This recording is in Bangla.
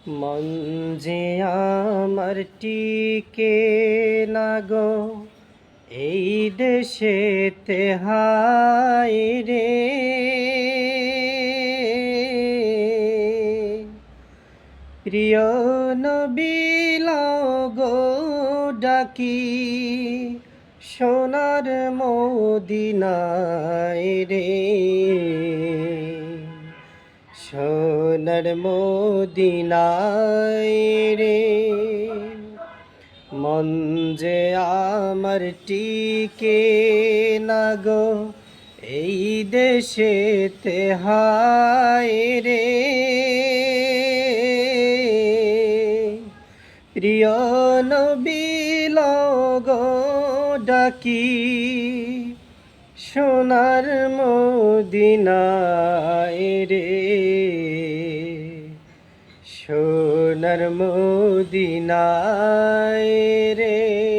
মন যে আমার টিকে না গো এই দেশেতে, হায় রে। প্রিয় নবী লও গো ডাকি, সোনার মদিনায় রে। সোনার মদিনায় রে। মন যে আমার টিকে না গো এই দেশেতে, হায় রে। প্রিয় নবী লও গো ডাকি, সোনার মদিনায় রে। সোনার মদিনায় রে।